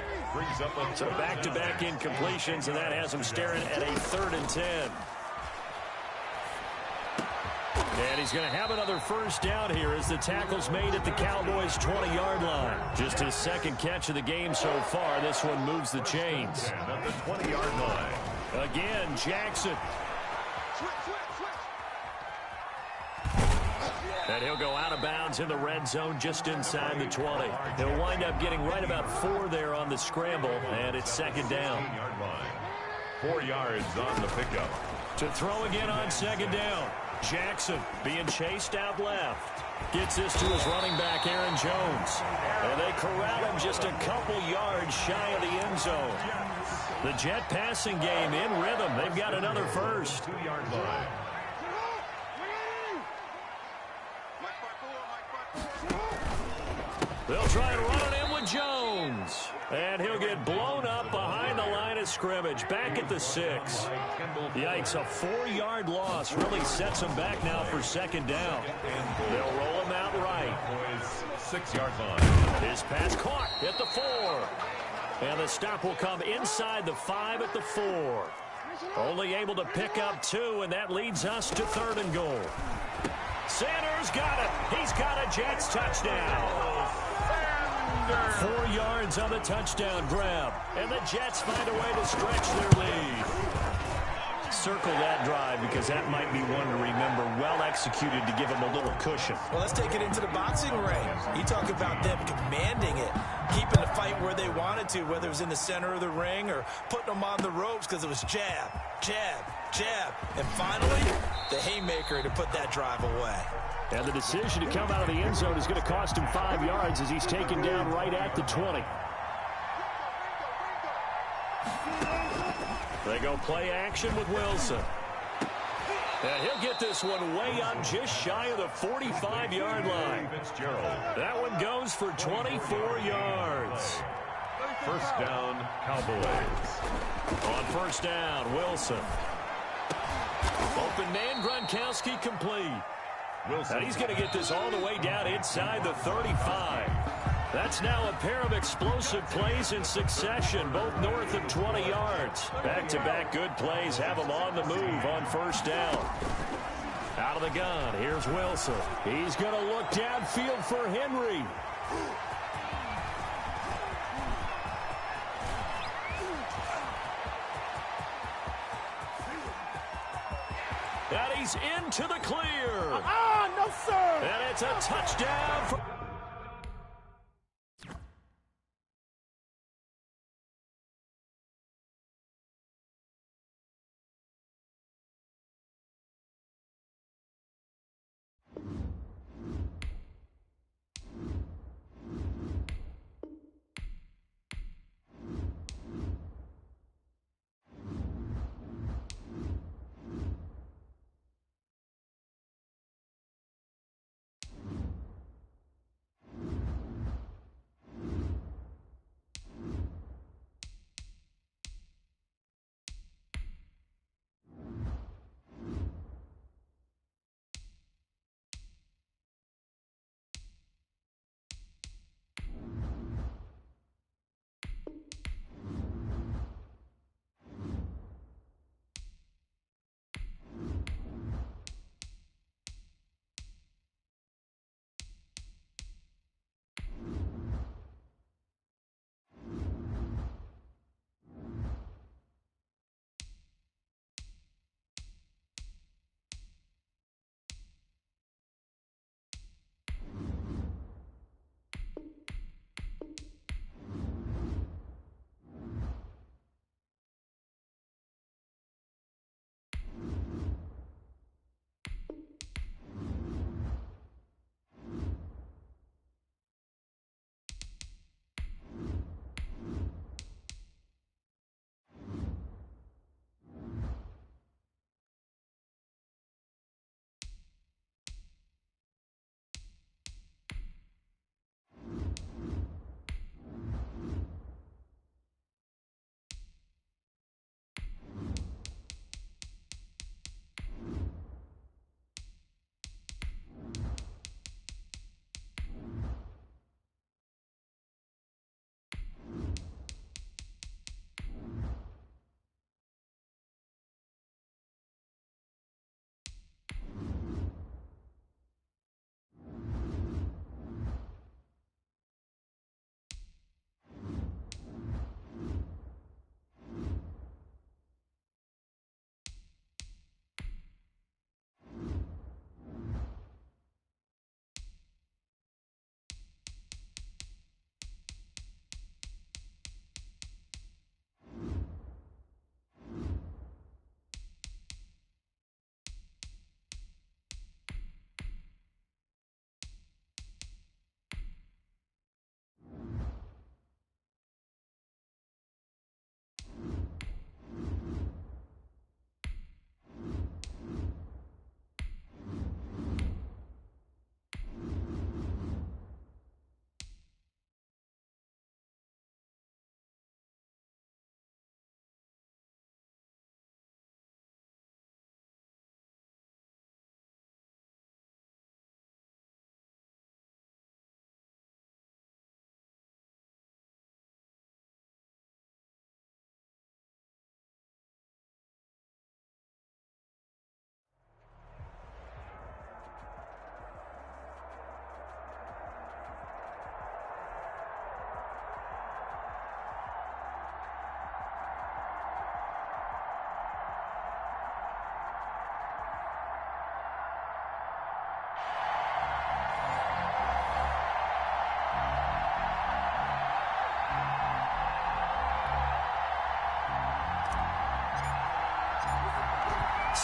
Speaker 1: So back-to-back incompletions, and that has him staring at a 3rd and 10. And he's going to have another 1st down here as the tackle's made at the Cowboys' 20-yard line. Just his 2nd catch of the game so far. This one moves the chains.
Speaker 3: And at the 20-yard line.
Speaker 1: Again, Jackson. And he'll go out of bounds in the red zone just inside the 20. He'll wind up getting right about 4 there on the scramble, and it's 2nd down.
Speaker 3: 4 yards on the pickup.
Speaker 1: To throw again on 2nd down. Jackson being chased out left. Gets this to his running back, Aaron Jones. And they corral him just a couple yards shy of the end zone. The Jet passing game in rhythm. They've got another 1st.
Speaker 3: 2-yard line.
Speaker 1: They'll try and run it in with Jones. And he'll get blown up behind the line of scrimmage. Back at the 6. Yikes, a 4-yard loss really sets him back now for 2nd down. They'll roll him out right.
Speaker 3: 6-yard line.
Speaker 1: His pass caught at the 4. And the stop will come inside the 5 at the 4. Only able to pick up 2, and that leads us to 3rd and goal. Sanders got it. He's got a Jets touchdown. 4 yards on the touchdown grab. And the Jets find a way to stretch their lead. circle that drive because that might be one to remember. Well executed to give him a little cushion.
Speaker 2: Well, let's take it into the boxing ring. You talk about them commanding it, keeping the fight where they wanted to, whether it was in the center of the ring or putting them on the ropes because it was jab, jab, jab. And finally, the haymaker to put that drive away.
Speaker 1: And the decision to come out of the end zone is going to cost him 5 yards as he's taken down right at the 20. They go play action with Wilson. And he'll get this one way up just shy of the 45-yard line. That one goes for 24 yards.
Speaker 3: First down, Cowboys.
Speaker 1: On first down, Wilson. Open man, Gronkowski complete.
Speaker 3: Wilson.
Speaker 1: And he's going to get this all the way down inside the 35. That's now a pair of explosive plays in succession, both north of 20 yards. Back-to-back good plays have him on the move on first down. Out of the gun, here's Wilson. He's going to look downfield for Henry. And he's into the clear.
Speaker 4: No, sir.
Speaker 1: And it's a touchdown for...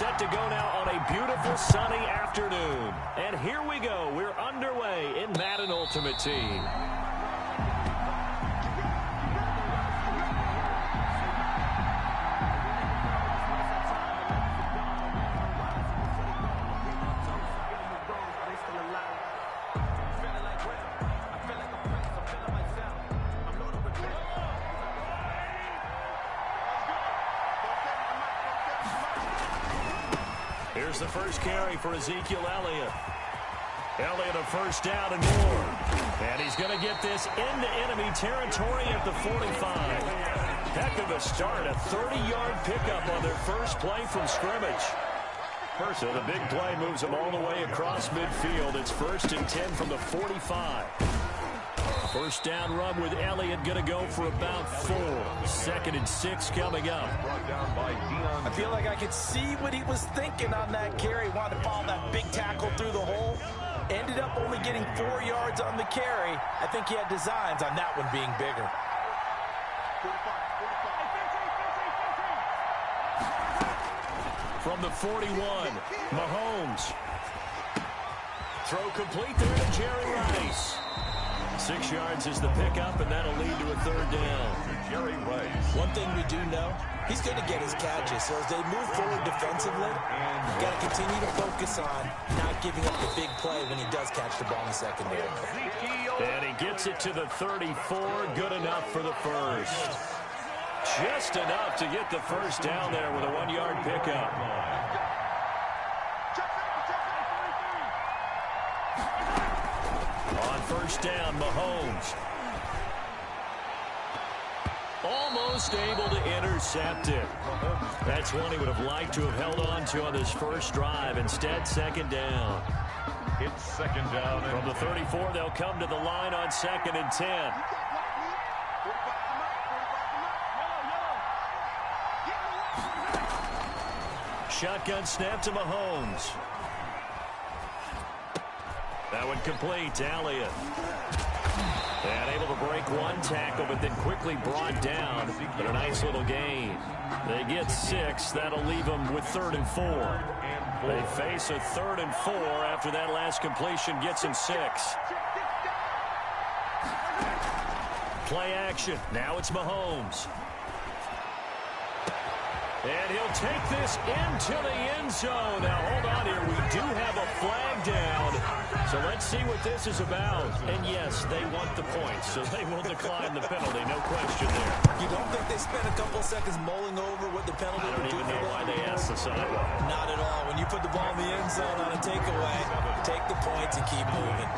Speaker 1: set to go now on a beautiful sunny afternoon. And here we go. We're underway in Madden Ultimate Team. Here's the first carry for Ezekiel Elliott. Elliott a first down and more. And he's going to get this into enemy territory at the 45. Heck of a start. A 30-yard pickup on their first play from scrimmage. So the big play moves them all the way across midfield. It's 1st and 10 from the 45. First down run with Elliott going to go for about 4. 2nd and 6 coming up.
Speaker 2: I feel like I could see what he was thinking on that carry. Wanted to follow that big tackle through the hole. Ended up only getting 4 yards on the carry. I think he had designs on that one being bigger.
Speaker 1: From the 41, Mahomes. Throw complete there to Jerry Rice. 6 yards is the pickup, and that'll lead to a 3rd down.
Speaker 3: Jerry Rice.
Speaker 2: One thing we do know, he's going to get his catches. So as they move forward defensively, you've got to continue to focus on not giving up the big play when he does catch the ball in the secondary.
Speaker 1: And he gets it to the 34. Good enough for the first. Just enough to get the first down there with a 1-yard pickup. On first down, Mahomes. Almost able to intercept it. That's one he would have liked to have held on to on this first drive. Instead, 2nd down.
Speaker 3: It's 2nd down.
Speaker 1: From the 34, they'll come to the line on 2nd and 10. Shotgun snap to Mahomes. That one complete to Elliott. And able to break one tackle, but then quickly brought down. But a nice little gain. They get 6. That'll leave them with 3rd and 4. They face a 3rd and 4 after that last completion gets them 6. Play action. Now it's Mahomes. And he'll take this into the end zone. Now, hold on here. We do have a flag down. So let's see what this is about. And, yes, they want the points, so they will decline the penalty. No question there.
Speaker 2: You don't think they spent a couple seconds mulling over what the penalty would do?
Speaker 1: I don't even know why they asked the sideline.
Speaker 2: Not at all. When you put the ball in the end zone on a takeaway, take the points and keep moving.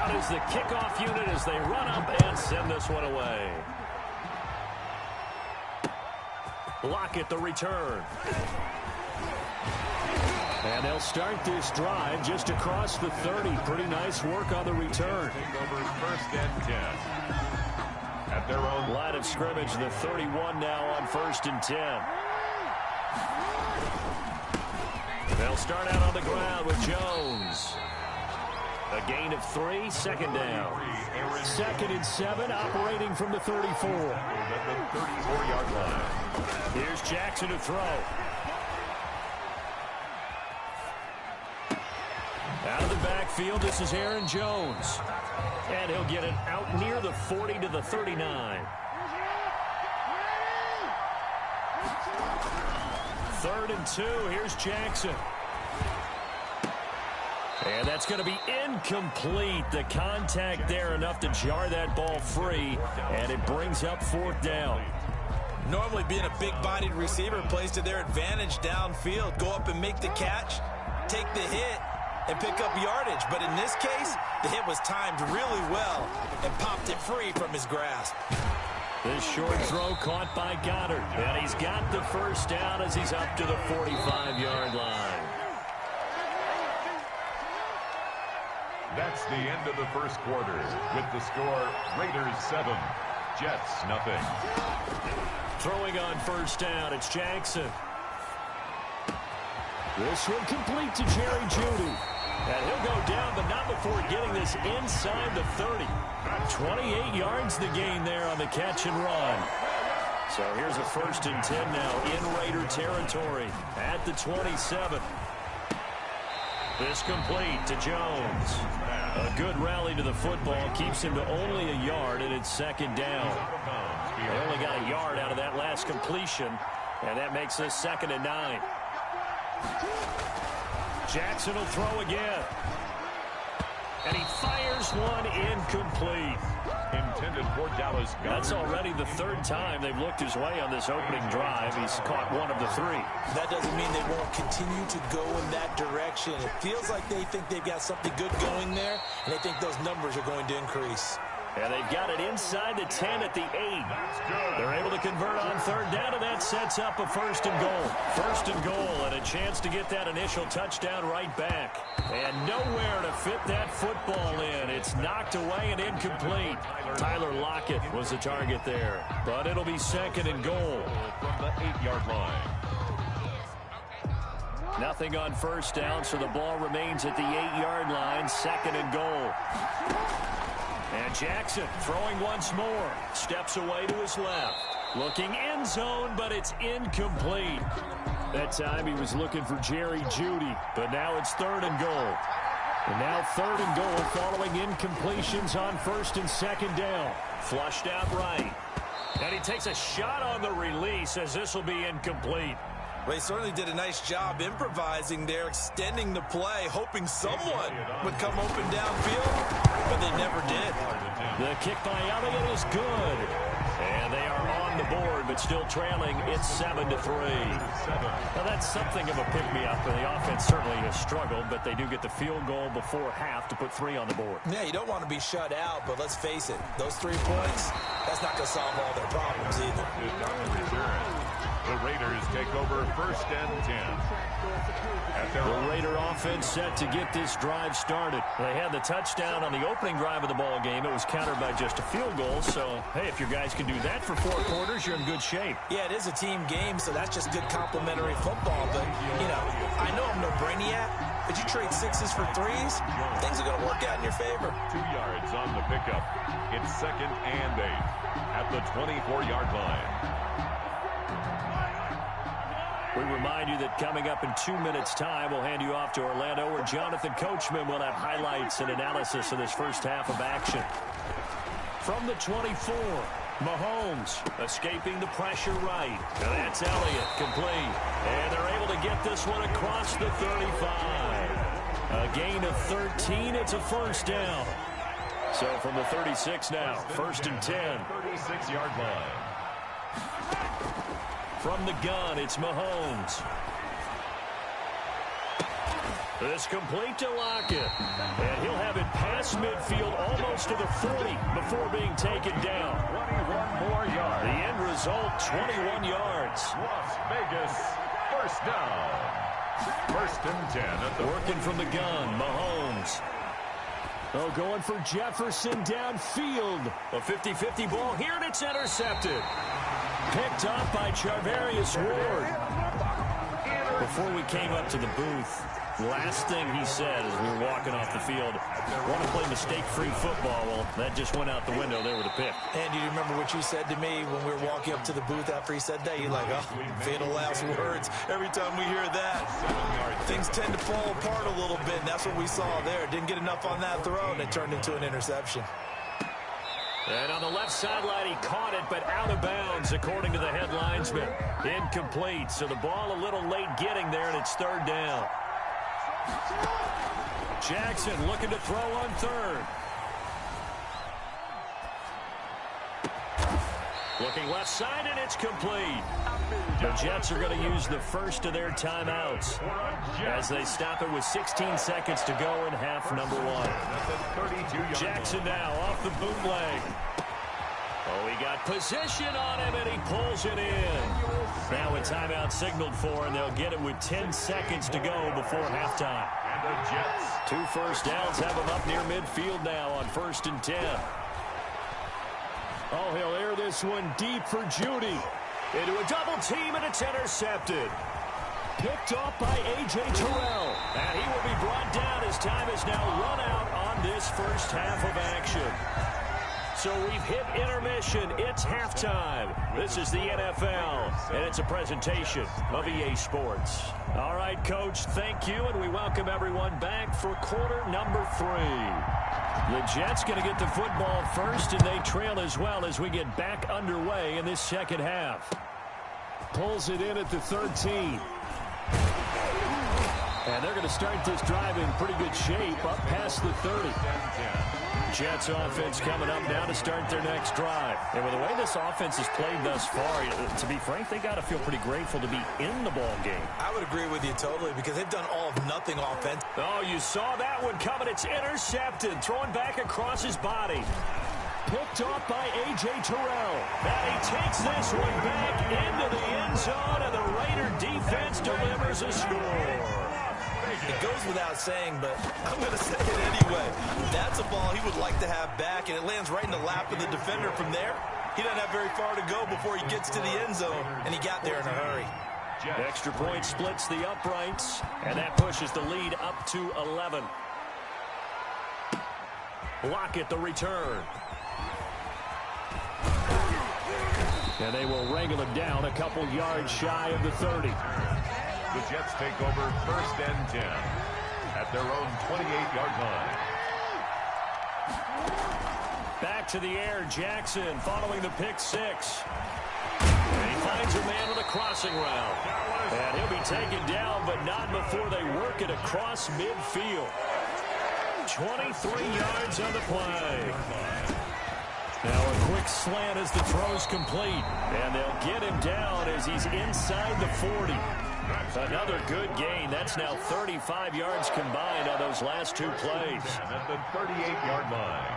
Speaker 1: Out is the kickoff unit as they run up and send this one away. Lockett the return. And they'll start this drive just across the 30. Pretty nice work on the return.
Speaker 3: Take over 1st and 10. At their own
Speaker 1: line of scrimmage, the 31 now on 1st and 10. They'll start out on the ground with Jones. A gain of 3, 2nd down. 2nd and 7, operating from the 34.
Speaker 3: at the 34-yard line.
Speaker 1: Here's Jackson to throw. Out of the backfield, this is Aaron Jones. And he'll get it out near the 40 to the 39. 3rd and 2, here's Jackson. And that's going to be incomplete. The contact there enough to jar that ball free, and it brings up 4th down.
Speaker 2: Normally being a big-bodied receiver plays to their advantage downfield. Go up and make the catch, take the hit, and pick up yardage. But in this case, the hit was timed really well and popped it free from his grasp.
Speaker 1: This short throw caught by Goddard. And he's got the first down as he's up to the 45-yard line.
Speaker 3: That's the end of the first quarter with the score Raiders 7, Jets nothing.
Speaker 1: Throwing on first down, it's Jackson. This one complete to Jerry Jeudy. And he'll go down, but not before getting this inside the 30. 28 yards the gain there on the catch and run. So here's a 1st and 10 now in Raider territory at the 27. This complete to Jones. A good rally to the football keeps him to only a yard, and it's 2nd down. They only got a yard out of that last completion, and that makes this 2nd and 9. Jackson will throw again. And he fires one incomplete.
Speaker 3: Intended for Dallas.
Speaker 1: That's already the 3rd time they've looked his way on this opening drive. He's caught 1 of the 3.
Speaker 2: That doesn't mean they won't continue to go in that direction. It feels like they think they've got something good going there, and they think those numbers are going to increase.
Speaker 1: And they've got it inside the 10 at the 8. They're able to convert on 3rd down, and that sets up a 1st and goal. 1st and goal, and a chance to get that initial touchdown right back. And nowhere to fit that football in. It's knocked away and incomplete. Tyler Lockett was the target there. But it'll be 2nd and goal.
Speaker 3: From the 8-yard line.
Speaker 1: Nothing on 1st down, so the ball remains at the 8-yard line. 2nd and goal. And Jackson throwing once more. Steps away to his left. Looking end zone, but it's incomplete. That time he was looking for Jerry Jeudy, but now it's 3rd and goal. And now 3rd and goal following incompletions on 1st and 2nd down. Flushed out right. And he takes a shot on the release as this will be incomplete.
Speaker 2: Well, he certainly did a nice job improvising there, extending the play, hoping someone would come open downfield, but they never did.
Speaker 1: The kick by Elliott is good. And they are on the board, but still trailing. It's 7-3. Now, that's something of a pick-me-up, and the offense certainly has struggled, but they do get the field goal before half to put 3 on the board.
Speaker 2: Yeah, you don't want to be shut out, but let's face it, those 3 points, that's not going to solve all their problems either.
Speaker 3: The Raiders take over 1st and 10.
Speaker 1: The Raider offense set to get this drive started. They had the touchdown on the opening drive of the ball game. It was countered by just a field goal. So, hey, if your guys can do that for 4 quarters, you're in good shape.
Speaker 2: Yeah, it is a team game, so that's just good complimentary football. But, you know, I know I'm no brainiac, but you trade 6s for 3s, things are going to work out in your favor.
Speaker 3: 2 yards on the pickup. It's 2nd and 8 at the 24-yard line.
Speaker 1: We remind you that coming up in 2 minutes' time, we'll hand you off to Orlando, where Jonathan Coachman will have highlights and analysis of this first half of action. From the 24, Mahomes escaping the pressure right. And that's Elliott, complete. And they're able to get this one across the 35. A gain of 13. It's a 1st down. So from the 36 now, 1st and 10.
Speaker 3: 36-yard line.
Speaker 1: From the gun, it's Mahomes. This complete to Lockett. And he'll have it past midfield almost to the 40 before being taken down.
Speaker 3: 21 more yards.
Speaker 1: The end result, 21 yards.
Speaker 3: Las Vegas, 1st down. 1st and 10 at the
Speaker 1: Working from the gun, Mahomes. Oh, going for Jefferson downfield. A 50-50 ball here, and it's intercepted. Picked up by Charvarius Ward. Before we came up to the booth, last thing he said as we were walking off the field, want to play mistake-free football. Well, that just went out the window there with a pick.
Speaker 2: And do you remember what you said to me when we were walking up to the booth after he said that? You're like, oh, fatal last words. Every time we hear that, things tend to fall apart a little bit, and that's what we saw there. Didn't get enough on that throw, and it turned into an interception.
Speaker 1: And on the left sideline, he caught it, but out of bounds, according to the head linesman. Incomplete, so the ball a little late getting there, and it's 3rd down. Jackson looking to throw on 3rd. Looking left side, and it's complete. The Jets are going to use the first of their timeouts as they stop it with 16 seconds to go in half number 1. Jackson now off the bootleg. Oh, he got position on him, and he pulls it in. Now a timeout signaled for, and they'll get it with 10 seconds to go before halftime.
Speaker 3: And the Jets.
Speaker 1: 2 first downs have them up near midfield now on 1st and 10. Oh, he'll air this one deep for Jeudy. Into a double team, and it's intercepted. Picked off by A.J. Terrell. And he will be brought down as time is now run out on this first half of action. So we've hit intermission. It's halftime. This is the NFL, and it's a presentation of EA Sports. All right, Coach, thank you, and we welcome everyone back for quarter number 3. The Jets going to get the football first, and they trail as well as we get back underway in this second half. Pulls it in at the 13. And they're going to start this drive in pretty good shape up past the 30. Jets offense coming up now to start their next drive. And with the way this offense has played thus far, to be frank, they got to feel pretty grateful to be in the ball game.
Speaker 2: I would agree with you totally because they've done all of nothing offense.
Speaker 1: Oh, you saw that one coming. It's intercepted. Throwing back across his body. Picked off by A.J. Terrell. And he takes this one back into the end zone, and the Raider defense delivers a score.
Speaker 2: It goes without saying, but I'm going to say it anyway. That's a ball he would like to have back, and it lands right in the lap of the defender from there. He doesn't have very far to go before he gets to the end zone, and he got there in a hurry.
Speaker 1: Extra point splits the uprights, and that pushes the lead up to 11. Lockett the return. And they will wrangle it down a couple yards shy of the 30.
Speaker 3: The Jets take over first and 10 at their own 28-yard line.
Speaker 1: Back to the air, Jackson following the pick 6. And he finds a man with a crossing route. And he'll be taken down, but not before they work it across midfield. 23 yards on the play. Now a quick slant as the throw's complete. And they'll get him down as he's inside the 40. Another good gain. That's now 35 yards combined on those last 2 plays.
Speaker 3: At the 38-yard line.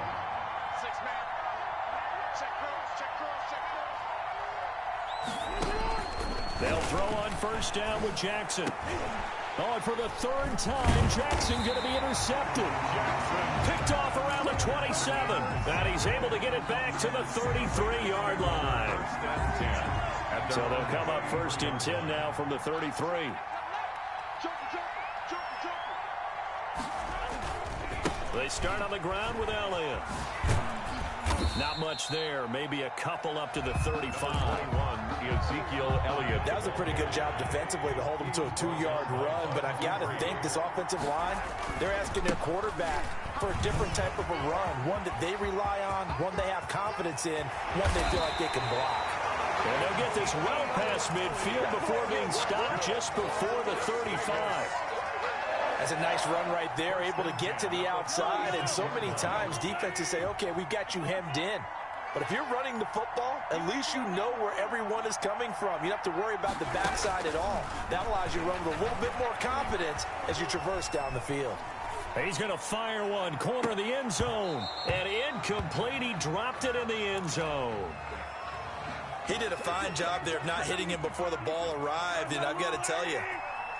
Speaker 1: They'll throw on first down with Jackson. Oh, and for the 3rd time, Jackson going to be intercepted. Picked off around the 27. And he's able to get it back to the 33-yard line. So they'll come up first and 10 now from the 33. They start on the ground with Elliott. Not much there. Maybe a couple up to the 35.
Speaker 3: 21, Ezekiel Elliott.
Speaker 2: That was a pretty good job defensively to hold them to a 2-yard run, but I've got to think this offensive line, they're asking their quarterback for a different type of a run, one that they rely on, one they have confidence in, one they feel like they can block.
Speaker 1: And they'll get this well past midfield before being stopped just before the 35.
Speaker 2: That's a nice run right there, able to get to the outside. And so many times defenses say, okay, we've got you hemmed in. But if you're running the football, at least you know where everyone is coming from. You don't have to worry about the backside at all. That allows you to run with a little bit more confidence as you traverse down the field.
Speaker 1: He's going to fire one, corner of the end zone. And incomplete, he dropped it in the end zone.
Speaker 2: He did a fine job there of not hitting him before the ball arrived. And I've got to tell you,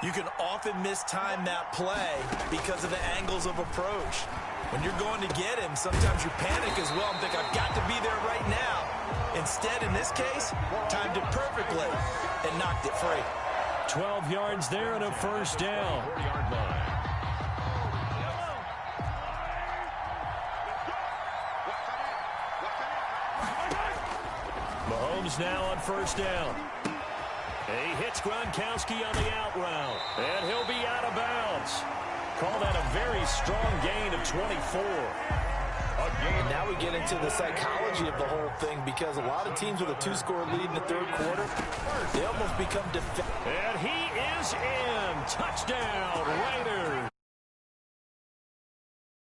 Speaker 2: you can often mistime that play because of the angles of approach. When you're going to get him, sometimes you panic as well and think, I've got to be there right now. Instead, in this case, timed it perfectly and knocked it free.
Speaker 1: 12 yards there and a first down.
Speaker 3: 4-yard line.
Speaker 1: Mahomes now on first down. He hits Gronkowski on the out route, and he'll be out of bounds. Call that a very strong gain of 24.
Speaker 2: And now we get into the psychology of the whole thing because a lot of teams with a 2-score lead in the 3rd quarter, they almost become defensive.
Speaker 1: And he is in. Touchdown, Raiders.